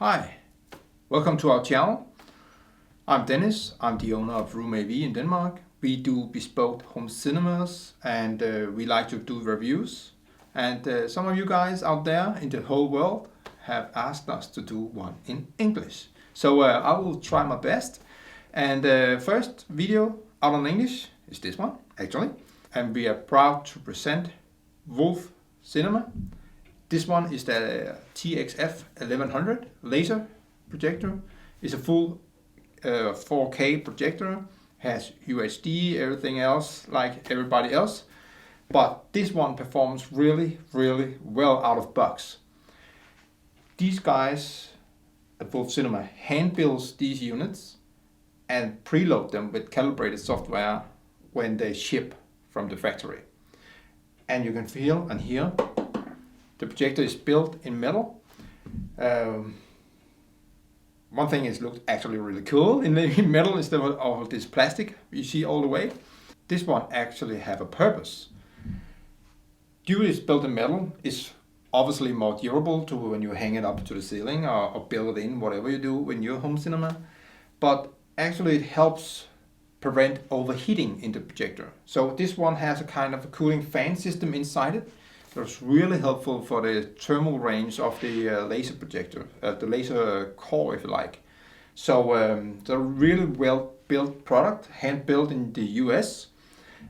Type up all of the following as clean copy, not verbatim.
Hi, welcome to our channel. I'm Dennis, I'm the owner of Room AV in Denmark. We do bespoke home cinemas and we like to do reviews. And some of you guys out there in the whole world have asked us to do one in English. So I will try my best. And first video out in English is this one, actually. And we are proud to present Wolf Cinema. This one is the TXF-1100 laser projector. It's a full 4K projector, has UHD, everything else like everybody else. But this one performs really well out of box. These guys at Wolf Cinema hand builds these units and preload them with calibrated software when they ship from the factory. And you can feel and hear the projector is built in metal. One thing is looks actually really cool in metal instead of this plastic you see all the way. This one actually have a purpose. Due to it's built in metal, it's obviously more durable to when you hang it up to the ceiling or build it in, whatever you do in your home cinema. But actually it helps prevent overheating in the projector. So this one has a kind of a cooling fan system inside it. That's really helpful for the thermal range of the laser projector, the laser core if you like. So it's a really well built product, hand built in the US.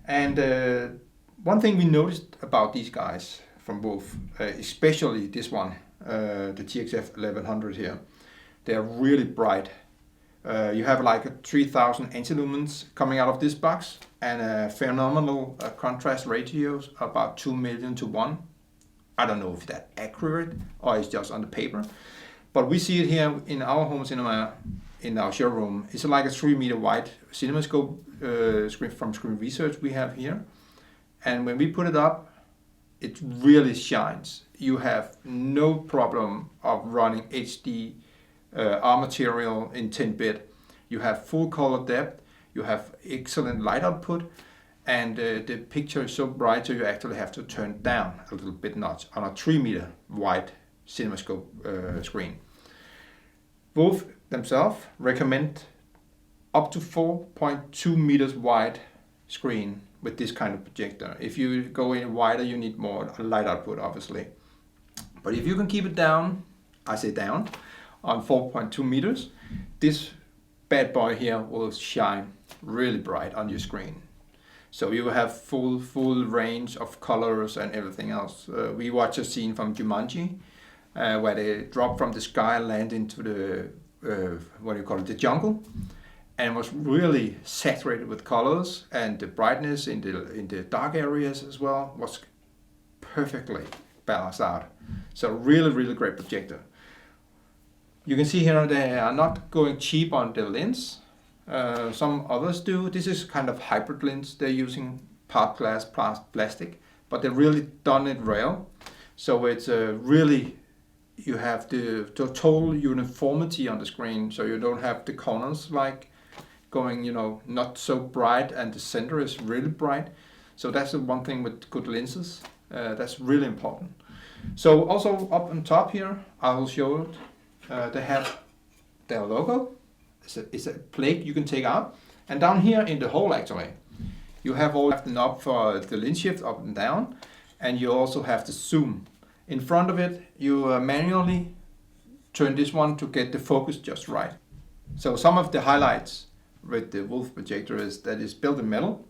And one thing we noticed about these guys from Wolf, especially this one, the TXF-1100 here, they're really bright. You have like a 3000 anti-lumens coming out of this box and a phenomenal contrast ratios, about 2 million to 1. I don't know if that's accurate or it's just on the paper. But we see it here in our home cinema, in our showroom. It's like a 3 meter wide CinemaScope screen from Screen Research we have here. And when we put it up, it really shines. You have no problem of running HD R material in 10-bit. You have full color depth, you have excellent light output, and the picture is so bright so you actually have to turn down a little bit notch on a 3 meter wide CinemaScope screen. Wolf themselves recommend up to 4.2 meters wide screen with this kind of projector. If you go in wider, you need more light output, obviously. But if you can keep it down, I say down, on 4.2 meters, this bad boy here will shine really bright on your screen. So you will have full range of colors and everything else. We watched a scene from Jumanji where they drop from the sky and land into the the jungle, and was really saturated with colors, and the brightness in the dark areas as well was perfectly balanced out. So really great projector. You can see here they are not going cheap on the lens. Some others do. This is kind of hybrid lens. They're using part glass, plastic, but they've really done it well. So it's really, you have the total uniformity on the screen, so you don't have the corners like going, not so bright, and the center is really bright. So that's the one thing with good lenses. That's really important. So also up on top here, I will show it. They have their logo. It's a plate you can take out. And down here in the hole actually, you have all the knob for the lens shift up and down. And you also have the zoom. In front of it, you manually turn this one to get the focus just right. So some of the highlights with the Wolf projector is that it's built in metal.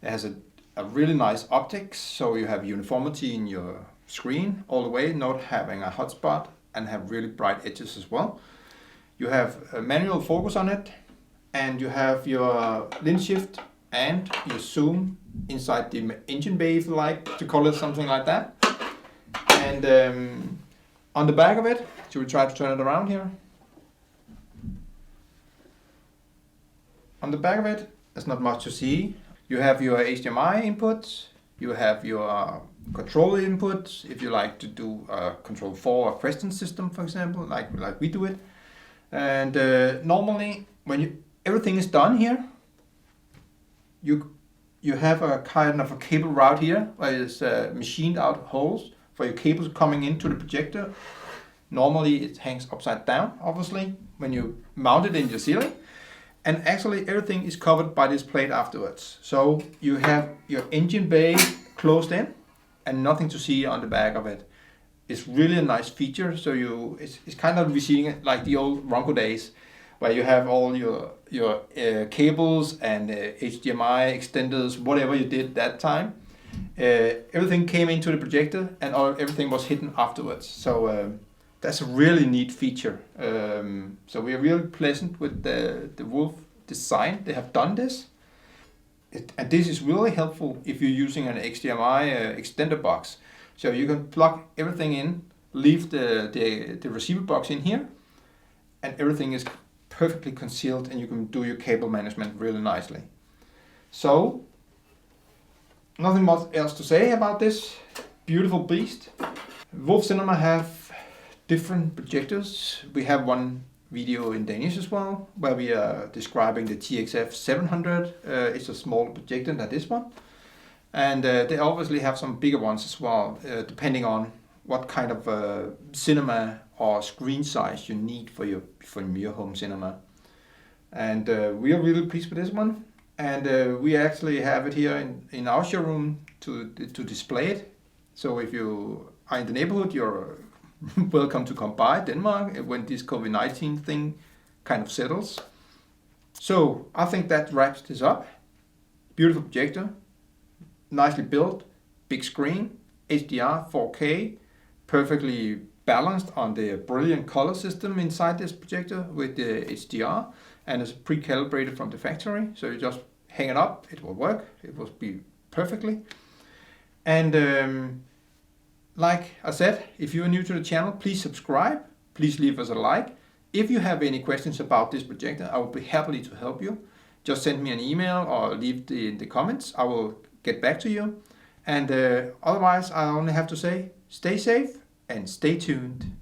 It has a really nice optics, so you have uniformity in your screen all the way, not having a hotspot, and have really bright edges as well. You have a manual focus on it, and you have your lens shift and your zoom inside the engine bay, if you like to call it something like that. And on the back of it, should we try to turn it around here? On the back of it, there's not much to see. You have your HDMI inputs, you have your control inputs, if you like to do a control 4 or question system, for example, like we do it. And normally, when everything is done here, you have a kind of a cable route here, where it's machined out holes for your cables coming into the projector. Normally it hangs upside down, obviously, when you mount it in your ceiling. And actually everything is covered by this plate afterwards. So you have your engine bay closed in and nothing to see on the back of it. It's really a nice feature. So it's kind of receiving like the old Ronco days, where you have all your cables and HDMI extenders, whatever you did that time. Everything came into the projector and everything was hidden afterwards. So that's a really neat feature. So we are really pleasant with the Wolf design. They have done this. And this is really helpful if you're using an HDMI extender box. So you can plug everything in, leave the receiver box in here, and everything is perfectly concealed and you can do your cable management really nicely. So, nothing much else to say about this beautiful beast. Wolf Cinema have different projectors. We have one video in Danish as well, where we are describing the TXF-1100. It's a smaller projector than this one. And they obviously have some bigger ones as well, depending on what kind of cinema or screen size you need for your home cinema. And we are really pleased with this one. And we actually have it here in our showroom to display it. So if you are in the neighborhood, you're welcome to come by Denmark when this COVID-19 thing kind of settles. So I think that wraps this up. Beautiful projector, nicely built, big screen, HDR, 4K, perfectly balanced on the brilliant color system inside this projector with the HDR, and it's pre-calibrated from the factory. So you just hang it up, it will work, it will be perfectly. And like I said, if you are new to the channel, please subscribe, please leave us a like. If you have any questions about this projector, I will be happy to help you. Just send me an email or leave in the comments. I will get back to you. And otherwise, I only have to say, stay safe and stay tuned.